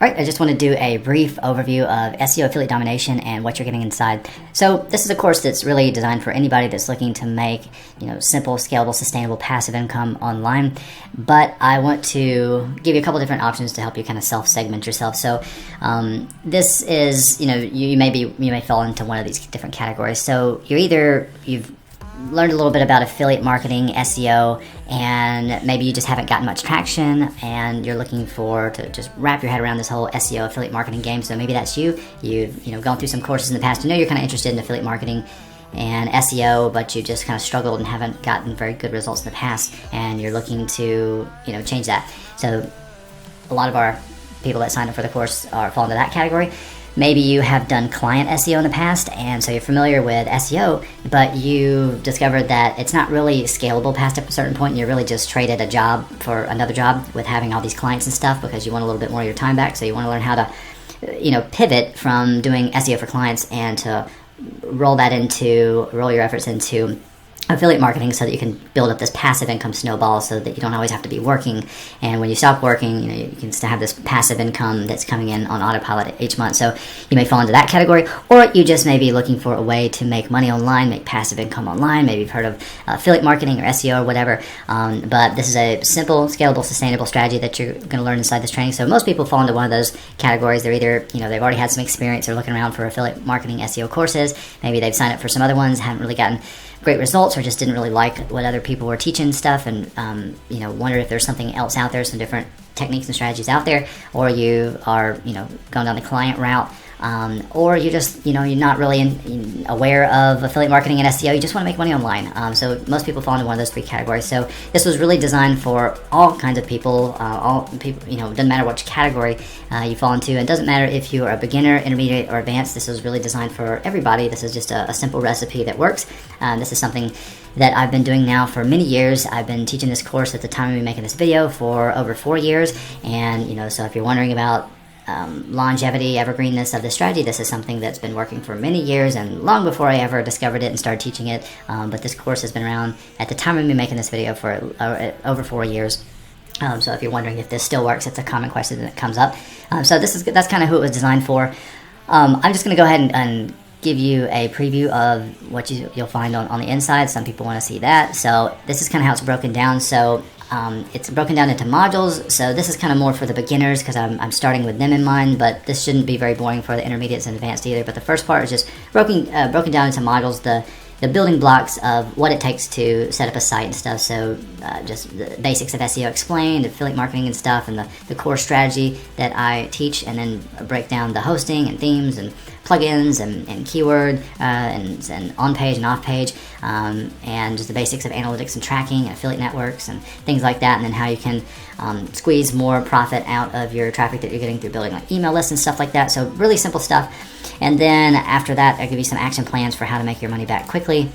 Alright, I just want to do a brief overview of SEO Affiliate Domination and what you're getting inside. So this is a course that's really designed for anybody that's looking to make, simple, scalable, sustainable, passive income online. But I want to give you a couple different options to help you kind of self-segment yourself. So this is, you may fall into one of these different categories. So you've learned a little bit about affiliate marketing, SEO, and maybe you just haven't gotten much traction and you're looking to just wrap your head around this whole SEO affiliate marketing game. So maybe that's you. You've gone through some courses in the past. You're kind of interested in affiliate marketing and SEO, but you just kind of struggled and haven't gotten very good results in the past, and you're looking to change that. So a lot of our people that sign up for the course fall into that category. Maybe you have done client SEO in the past, and so you're familiar with SEO, but you discovered that it's not really scalable past a certain point, and you really just traded a job for another job with having all these clients and stuff because you want a little bit more of your time back. So you want to learn how to, pivot from doing SEO for clients and to roll your efforts into affiliate marketing so that you can build up this passive income snowball so that you don't always have to be working. And when you stop working, you can still have this passive income that's coming in on autopilot each month. So you may fall into that category, or you just may be looking for a way to make money online, make passive income online. Maybe you've heard of affiliate marketing or SEO or whatever. But this is a simple, scalable, sustainable strategy that you're going to learn inside this training. So most people fall into one of those categories. They're either, they've already had some experience, they're looking around for affiliate marketing, SEO courses. Maybe they've signed up for some other ones, haven't really gotten great results, or just didn't really like what other people were teaching stuff, and wondered if there's something else out there, some different techniques and strategies out there, or you are going down the client route, or you just you're not really aware of affiliate marketing and SEO. You just want to make money online. So most people fall into one of those three categories. So this was really designed for all kinds of people. All people, doesn't matter which category you fall into. It doesn't matter if you are a beginner, intermediate, or advanced. This is really designed for everybody. This is just a simple recipe that works. This is something that I've been doing now for many years. I've been teaching this course at the time of me making this video for over 4 years. And so if you're wondering about longevity, evergreenness of the strategy, this is something that's been working for many years and long before I ever discovered it and started teaching it. But this course has been around at the time of me making this video for over 4 years. So if you're wondering if this still works, it's a common question that comes up. So that's kind of who it was designed for. I'm just going to go ahead and give you a preview of what you'll find on the inside. Some people want to see that. So this is kind of how it's broken down. So it's broken down into modules. So this is kind of more for the beginners because I'm starting with them in mind, but this shouldn't be very boring for the intermediates and advanced either. But the first part is just broken down into modules, the building blocks of what it takes to set up a site and stuff. So just the basics of SEO explained, affiliate marketing and stuff, and the core strategy that I teach, and then break down the hosting and themes and plugins and keyword and on-page and off-page, and just the basics of analytics and tracking and affiliate networks and things like that, and then how you can squeeze more profit out of your traffic that you're getting through building like email lists and stuff like that. So really simple stuff. And then after that, I give you some action plans for how to make your money back quickly.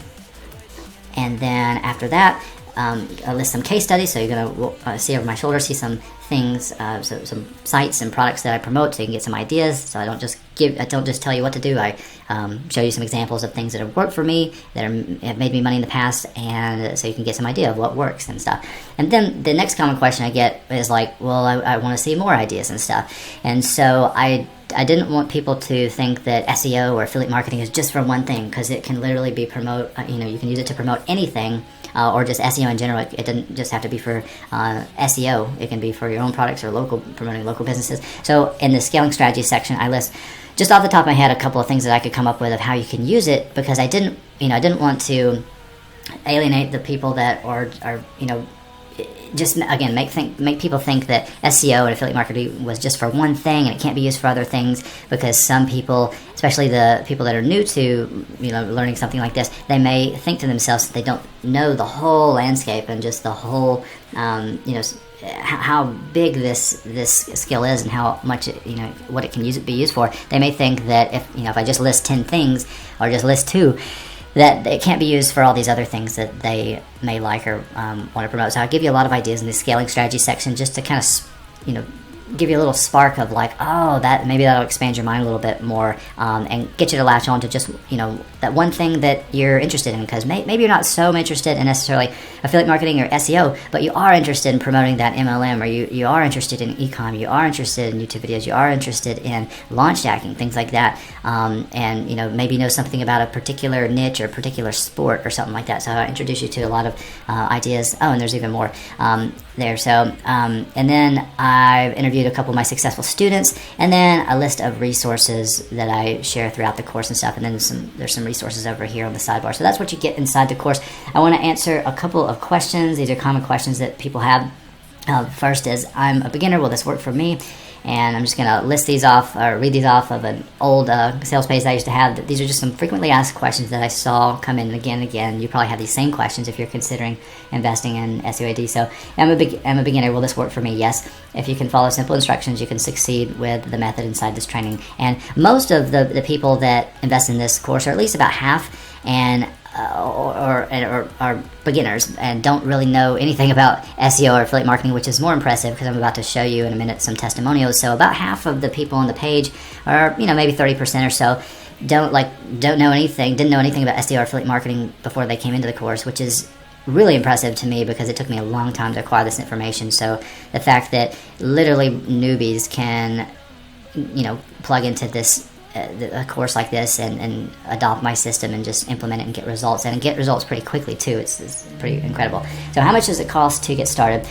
And then after that, I list some case studies. So you're going to see over my shoulder, see some things, so some sites and products that I promote, so you can get some ideas. So I don't just tell you what to do. I show you some examples of things that have worked for me, that have made me money in the past, and so you can get some idea of what works and stuff. And then the next common question I get is like, well, I want to see more ideas and stuff. And so I didn't want people to think that SEO or affiliate marketing is just for one thing, because it can literally be you can use it to promote anything, or just SEO in general. It doesn't just have to be for SEO. It can be for your own products or promoting local businesses. So in the scaling strategy section, I list just off the top of my head a couple of things that I could come up with of how you can use it, because I didn't want to alienate the people that are just, again, make people think that SEO and affiliate marketing was just for one thing and it can't be used for other things, because some people, especially the people that are new to learning something like this, they may think to themselves that they don't know the whole landscape and just the whole how big this skill is and how much what it can be used for. They may think that if I just list 10 things or just list 2, that it can't be used for all these other things that they may like or want to promote. So I'll give you a lot of ideas in the scaling strategy section, just to kind of give you a little spark of like, oh, that maybe that'll expand your mind a little bit more, and get you to latch on to just, that one thing that you're interested in. Because maybe you're not so interested in necessarily affiliate marketing or SEO, but you are interested in promoting that MLM, or you are interested in e-com, you are interested in YouTube videos, you are interested in launch jacking, things like that. And maybe you know something about a particular niche or a particular sport or something like that. So I introduce you to a lot of ideas. Oh, and there's even more there. So and then I've interviewed a couple of my successful students, and then a list of resources that I share throughout the course and stuff. And then there's some resources over here on the sidebar. So that's what you get inside the course. I want to answer a couple of questions. These are common questions that people have. First is, I'm a beginner, will this work for me? And I'm just going to list these off, or read these off of an old sales page I used to have. These are just some frequently asked questions that I saw come in again and again. You probably have these same questions if you're considering investing in SEO. So I'm a beginner. Will this work for me? Yes. If you can follow simple instructions, you can succeed with the method inside this training. And most of the people that invest in this course, or at least about half, and are beginners and don't really know anything about SEO or affiliate marketing, which is more impressive because I'm about to show you in a minute some testimonials. So about half of the people on the page, or maybe 30% or so, didn't know anything about SEO or affiliate marketing before they came into the course, which is really impressive to me because it took me a long time to acquire this information. So the fact that literally newbies can plug into this a course like this and adopt my system and just implement it and get results, and get results pretty quickly too. It's pretty incredible. So how much does it cost to get started?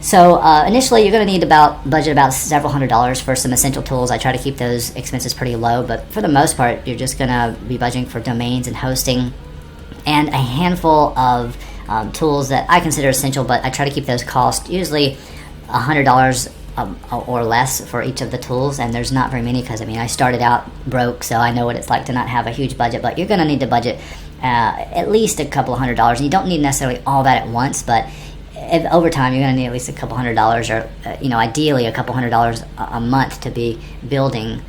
So initially you're going to need budget about several $100s for some essential tools. I try to keep those expenses pretty low, but for the most part you're just going to be budgeting for domains and hosting and a handful of tools that I consider essential, but I try to keep those costs usually $100 or less for each of the tools. And there's not very many because I started out broke, so I know what it's like to not have a huge budget. But you're going to need to budget at least a couple of $100s. You don't need necessarily all that at once, but over time you're going to need at least a couple $100s, or ideally a couple $100 a month to be building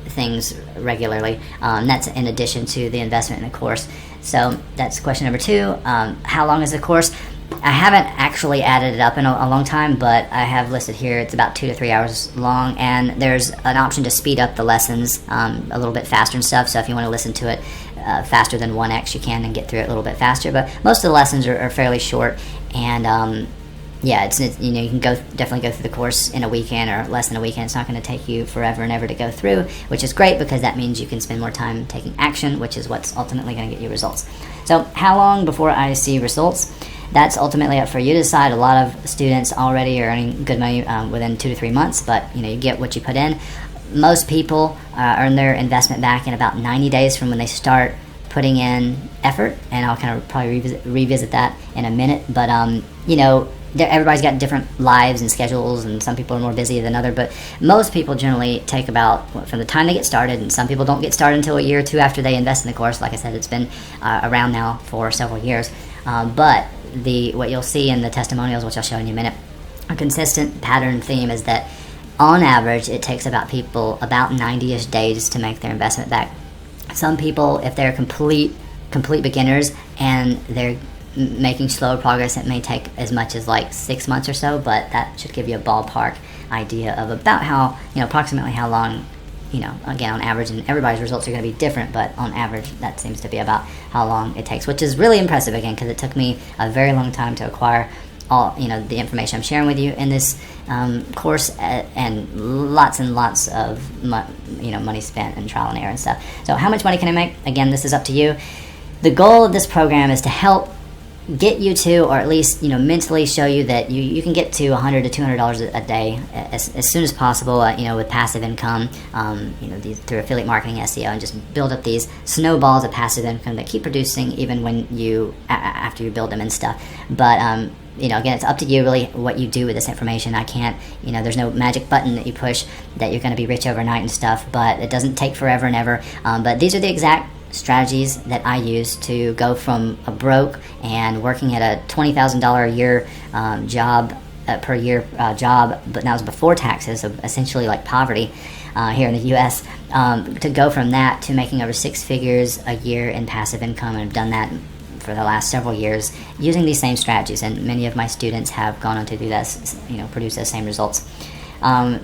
things regularly. That's in addition to the investment in the course. So that's question number 2. How long is the course? I haven't actually added it up in a long time, but I have listed here it's about 2 to 3 hours long, and there's an option to speed up the lessons a little bit faster and stuff. So if you want to listen to it faster than 1x, you can and get through it a little bit faster. But most of the lessons are fairly short, and it's you can definitely go through the course in a weekend or less than a weekend. It's not going to take you forever and ever to go through, which is great because that means you can spend more time taking action, which is what's ultimately going to get you results. So how long before I see results? That's ultimately up for you to decide. A lot of students already are earning good money within 2 to 3 months, but you get what you put in. Most people earn their investment back in about 90 days from when they start putting in effort, and I'll kind of probably revisit that in a minute. But everybody's got different lives and schedules, and some people are more busy than others, but most people generally take about from the time they get started, and some people don't get started until a year or two after they invest in the course. Like I said, it's been around now for several years, but what you'll see in the testimonials, which I'll show in a minute, a consistent pattern theme is that on average it takes about 90-ish days to make their investment back. Some people, if they're complete beginners and they're making slower progress, it may take as much as like 6 months or so, but that should give you a ballpark idea of about how, approximately how long, again, on average, and everybody's results are going to be different, but on average, that seems to be about how long it takes, which is really impressive, again, because it took me a very long time to acquire all, the information I'm sharing with you in this course, and lots of, money spent and trial and error and stuff. So how much money can I make? Again, this is up to you. The goal of this program is to help get you to, or at least mentally show you that you can get to $100 to $200 a day as soon as possible, with passive income, through affiliate marketing, SEO, and just build up these snowballs of passive income that keep producing even when after you build them and stuff. But again, it's up to you really what you do with this information. I can't, there's no magic button that you push that you're going to be rich overnight and stuff, but it doesn't take forever and ever. But these are the exact strategies that I use to go from a broke and working at a $20,000 a year job per year job, but that was before taxes, so essentially like poverty here in the U.S., to go from that to making over 6 figures a year in passive income. And I've done that for the last several years using these same strategies, and many of my students have gone on to do this, produce those same results. Yeah,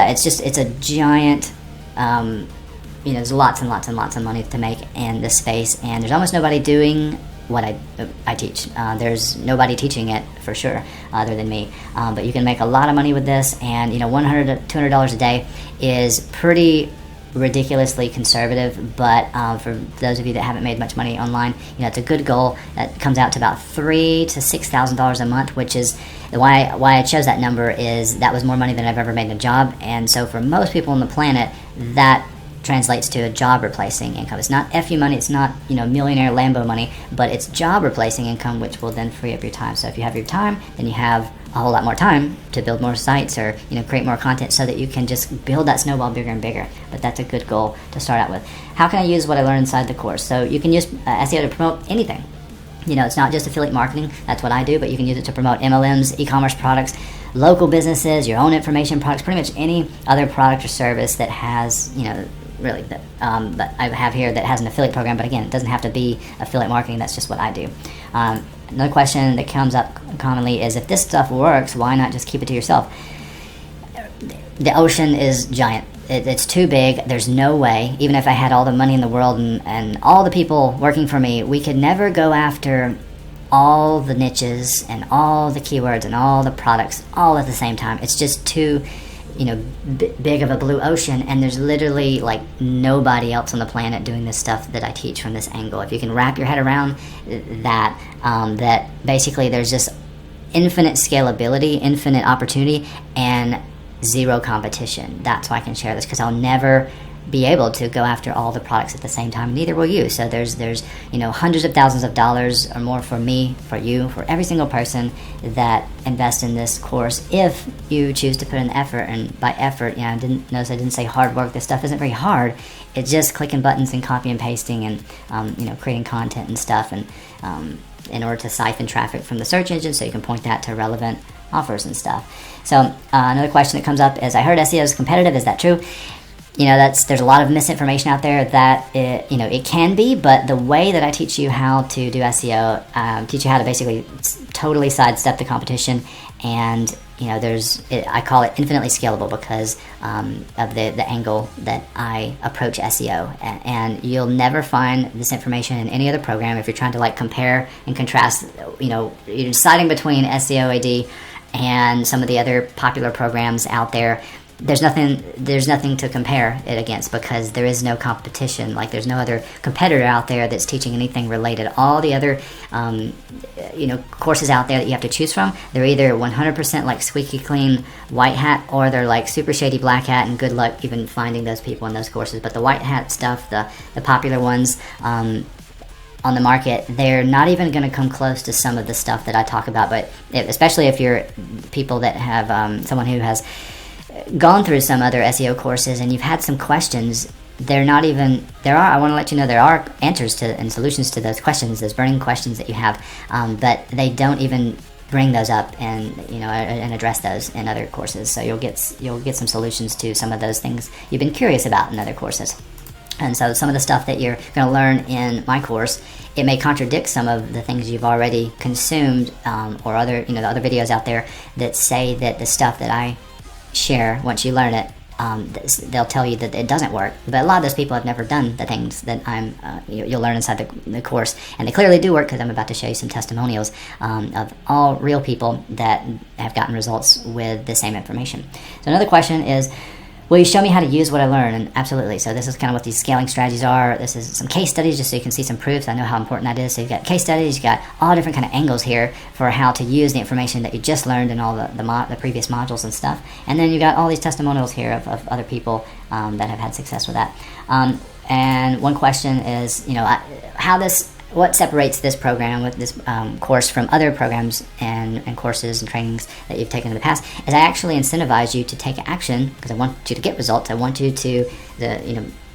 it's a giant, there's lots and lots and lots of money to make in this space, and there's almost nobody doing what I teach. There's nobody teaching it for sure other than me, but you can make a lot of money with this, and $100 to $200 a day is pretty ridiculously conservative, but for those of you that haven't made much money online, it's a good goal. That comes out to about $3,000 to $6,000 a month, which is why I chose that number. Is that was more money than I've ever made in a job, and so for most people on the planet, that translates to a job replacing income. It's not FU money, it's not millionaire Lambo money, but it's job replacing income, which will then free up your time. So if you have your time, then you have a whole lot more time to build more sites or create more content, so that you can just build that snowball bigger and bigger. But that's a good goal to start out with. How can I use what I learned inside the course? So you can use SEO to promote anything. It's not just affiliate marketing, that's what I do, but you can use it to promote MLMs, e-commerce products, local businesses, your own information products, pretty much any other product or service that has, really, that I have here that has an affiliate program. But again, it doesn't have to be affiliate marketing, that's just what I do. Another question that comes up commonly is, if this stuff works, why not just keep it to yourself? The ocean is giant. It's too big. There's no way, even if I had all the money in the world and all the people working for me, we could never go after all the niches and all the keywords and all the products all at the same time. It's just too big of a blue ocean, and there's literally like nobody else on the planet doing this stuff that I teach from this angle. If you can wrap your head around that, that basically there's just infinite scalability, infinite opportunity, and zero competition. That's why I can share this, because I'll never be able to go after all the products at the same time. Neither will you. So there's hundreds of thousands of dollars or more for me, for you, for every single person that invests in this course, if you choose to put in the effort. And by effort, I didn't say hard work. This stuff isn't very hard. It's just clicking buttons and copy and pasting and creating content and stuff, and in order to siphon traffic from the search engine, so you can point that to relevant offers and stuff. So another question that comes up is, I heard SEO is competitive. Is that true? There's a lot of misinformation out there that it can be, but the way that I teach you how to do SEO, teach you how to basically totally sidestep the competition, and I call it infinitely scalable because of the angle that I approach SEO, and you'll never find this information in any other program. If you're trying to compare and contrast, you're deciding between SEO AD and some of the other popular programs out there, there's nothing to compare it against, because there is no competition. There's no other competitor out there that's teaching anything related. All the other courses out there that you have to choose from, they're either 100% squeaky clean white hat, or they're super shady black hat, and good luck even finding those people in those courses. But the white hat stuff, the popular ones on the market, they're not even going to come close to some of the stuff that I talk about. But especially if you're people that have someone who has gone through some other SEO courses and you've had some questions, I want to let you know there are answers to and solutions to those questions, those burning questions that you have, but they don't even bring those up and address those in other courses. So you'll get some solutions to some of those things you've been curious about in other courses. And so some of the stuff that you're going to learn in my course, it may contradict some of the things you've already consumed, or other the other videos out there that say that the stuff that I share, once you learn it, they'll tell you that it doesn't work. But a lot of those people have never done the things that you'll learn inside the course, and they clearly do work, because I'm about to show you some testimonials of all real people that have gotten results with the same information. So another question is, will you show me how to use what I learn? And absolutely. So this is kind of what these scaling strategies are. This is some case studies, just so you can see some proofs. I know how important that is. So you've got case studies, you've got all different kind of angles here for how to use the information that you just learned in all the previous modules and stuff. And then you've got all these testimonials here of other people that have had success with that. And one question is, what separates this program with this course from other programs and courses and trainings that you've taken in the past, is I actually incentivize you to take action, because I want you to get results. I want you to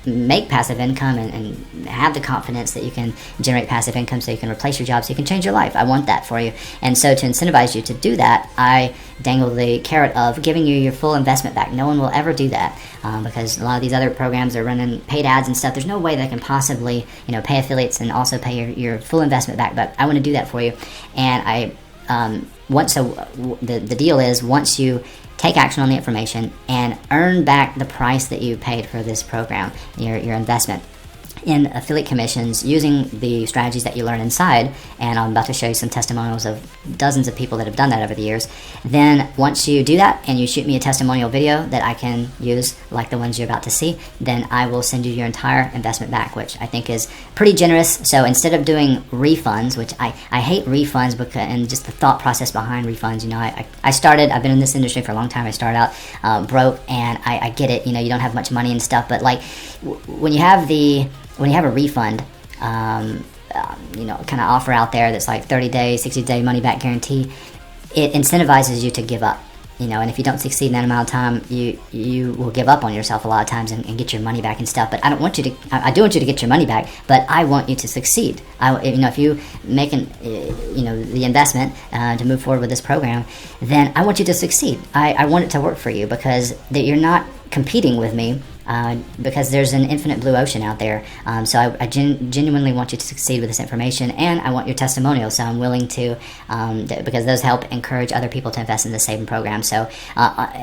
make passive income and have the confidence that you can generate passive income, so you can replace your job, so you can change your life. I want that for you. And so to incentivize you to do that, I dangle the carrot of giving you your full investment back. No one will ever do that, because a lot of these other programs are running paid ads and stuff. There's no way they can possibly pay affiliates and also pay your full investment back. But I want to do that for you, and I the deal is, once you take action on the information and earn back the price that you paid for this program, your investment in affiliate commissions using the strategies that you learn inside, and I'm about to show you some testimonials of dozens of people that have done that over the years. Then once you do that and you shoot me a testimonial video that I can use, like the ones you're about to see, then I will send you your entire investment back, which I think is pretty generous. So instead of doing refunds, which I hate refunds, because, and just the thought process behind refunds, you know, I've been in this industry for a long time. I started out broke, and I get it, you know, you don't have much money and stuff, but like when you have a refund, you know, kind of offer out there that's like 30-day, 60-day money-back guarantee, it incentivizes you to give up, you know, and if you don't succeed in that amount of time, you will give up on yourself a lot of times and get your money back and stuff. But I do want you to get your money back, but I want you to succeed. You know, if you make you know, the investment to move forward with this program, then I want you to succeed. I want it to work for you, because you're not competing with me, because there's an infinite blue ocean out there. So I genuinely want you to succeed with this information, and I want your testimonials. So I'm willing to, because those help encourage other people to invest in the saving program. So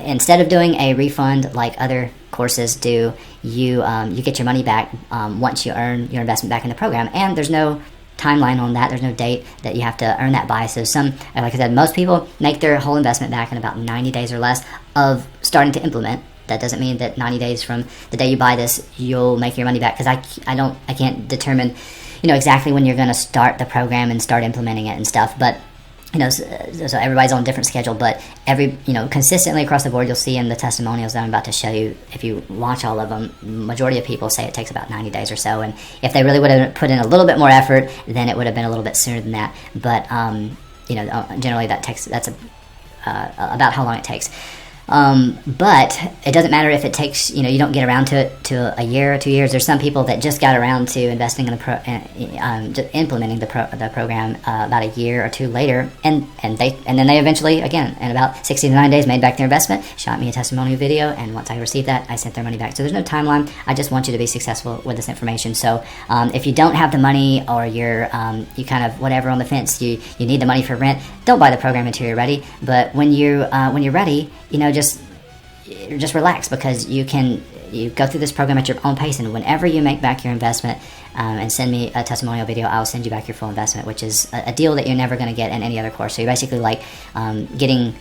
instead of doing a refund like other courses do, you get your money back once you earn your investment back in the program, and there's no timeline on that. There's no date that you have to earn that by. So like I said, most people make their whole investment back in about 90 days or less of starting to implement. That doesn't mean that 90 days from the day you buy this, you'll make your money back, because I can't determine, you know, exactly when you're going to start the program and start implementing it and stuff. But you know, so everybody's on a different schedule. But consistently across the board, you'll see in the testimonials that I'm about to show you, if you watch all of them, majority of people say it takes about 90 days or so. And if they really would have put in a little bit more effort, then it would have been a little bit sooner than that. But you know, generally that's about how long it takes. But it doesn't matter if it takes, you know, you don't get around to it to a year or 2 years. There's some people that just got around to investing in implementing the program about a year or two later, and then they eventually, again, in about 60 to 90 days, made back their investment, shot me a testimonial video, and once I received that, I sent their money back. So there's no timeline. I just want you to be successful with this information. So if you don't have the money, or you kind of whatever on the fence, you need the money for rent, don't buy the program until you're ready. But when you're ready, you know, just relax, because you go through this program at your own pace, and whenever you make back your investment and send me a testimonial video, I'll send you back your full investment, which is a deal that you're never going to get in any other course. So you're basically like getting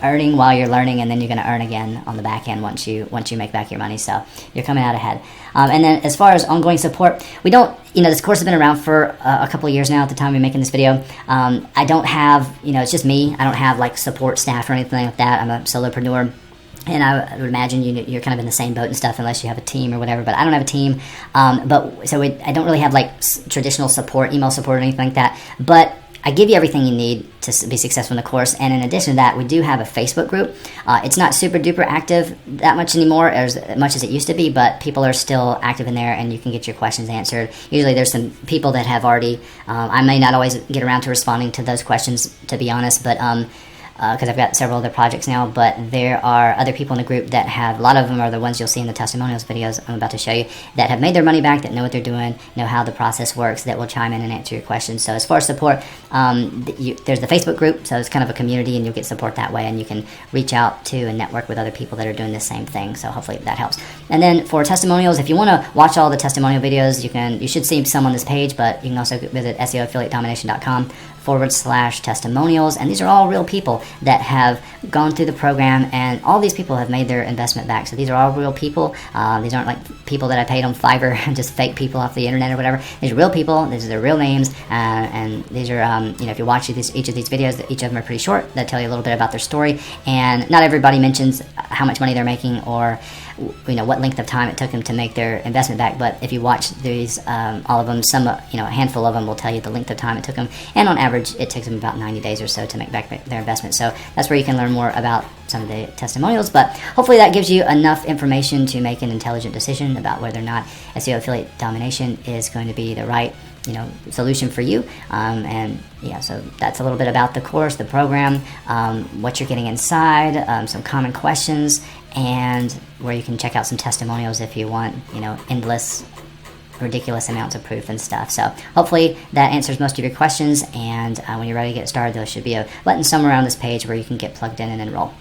earning while you're learning, and then you're going to earn again on the back end once you make back your money. So you're coming out ahead. And then as far as ongoing support, we don't, you know, this course has been around for a couple of years now at the time we're making this video. I don't have, you know, it's just me. I don't have like support staff or anything like that. I'm a solopreneur. And I would imagine you're kind of in the same boat and stuff, unless you have a team or whatever. But I don't have a team, I don't really have like traditional support, email support or anything like that. But I give you everything you need to be successful in the course. And in addition to that, we do have a Facebook group. It's not super duper active that much anymore, as much as it used to be, but people are still active in there, and you can get your questions answered. Usually there's some people that have already, I may not always get around to responding to those questions, to be honest, but because I've got several other projects now, but there are other people in the group that have, a lot of them are the ones you'll see in the testimonials videos I'm about to show you, that have made their money back, that know what they're doing, know how the process works, that will chime in and answer your questions. So as far as support, there's the Facebook group, so it's kind of a community, and you'll get support that way, and you can reach out to and network with other people that are doing the same thing. So hopefully that helps. And then for testimonials, if you want to watch all the testimonial videos, you should see some on this page, but you can also visit SEOaffiliatedomination.com/testimonials, and these are all real people that have gone through the program, and all these people have made their investment back. So these are all real people. These aren't like people that I paid on Fiverr, just fake people off the internet or whatever. These are real people. These are their real names, and these are, if you watch each of these videos, each of them are pretty short. That tell you a little bit about their story, and not everybody mentions how much money they're making, or what length of time it took them to make their investment back. But if you watch these, all of them, a handful of them will tell you the length of time it took them, and on average it takes them about 90 days or so to make back their investment. So that's where you can learn more about some of the testimonials, but hopefully that gives you enough information to make an intelligent decision about whether or not SEO affiliate domination is going to be the right solution for you. So that's a little bit about the course, the program, what you're getting inside, some common questions, and where you can check out some testimonials if you want, endless ridiculous amounts of proof and stuff. So hopefully that answers most of your questions, and when you're ready to get started, there should be a button somewhere on this page where you can get plugged in and enroll.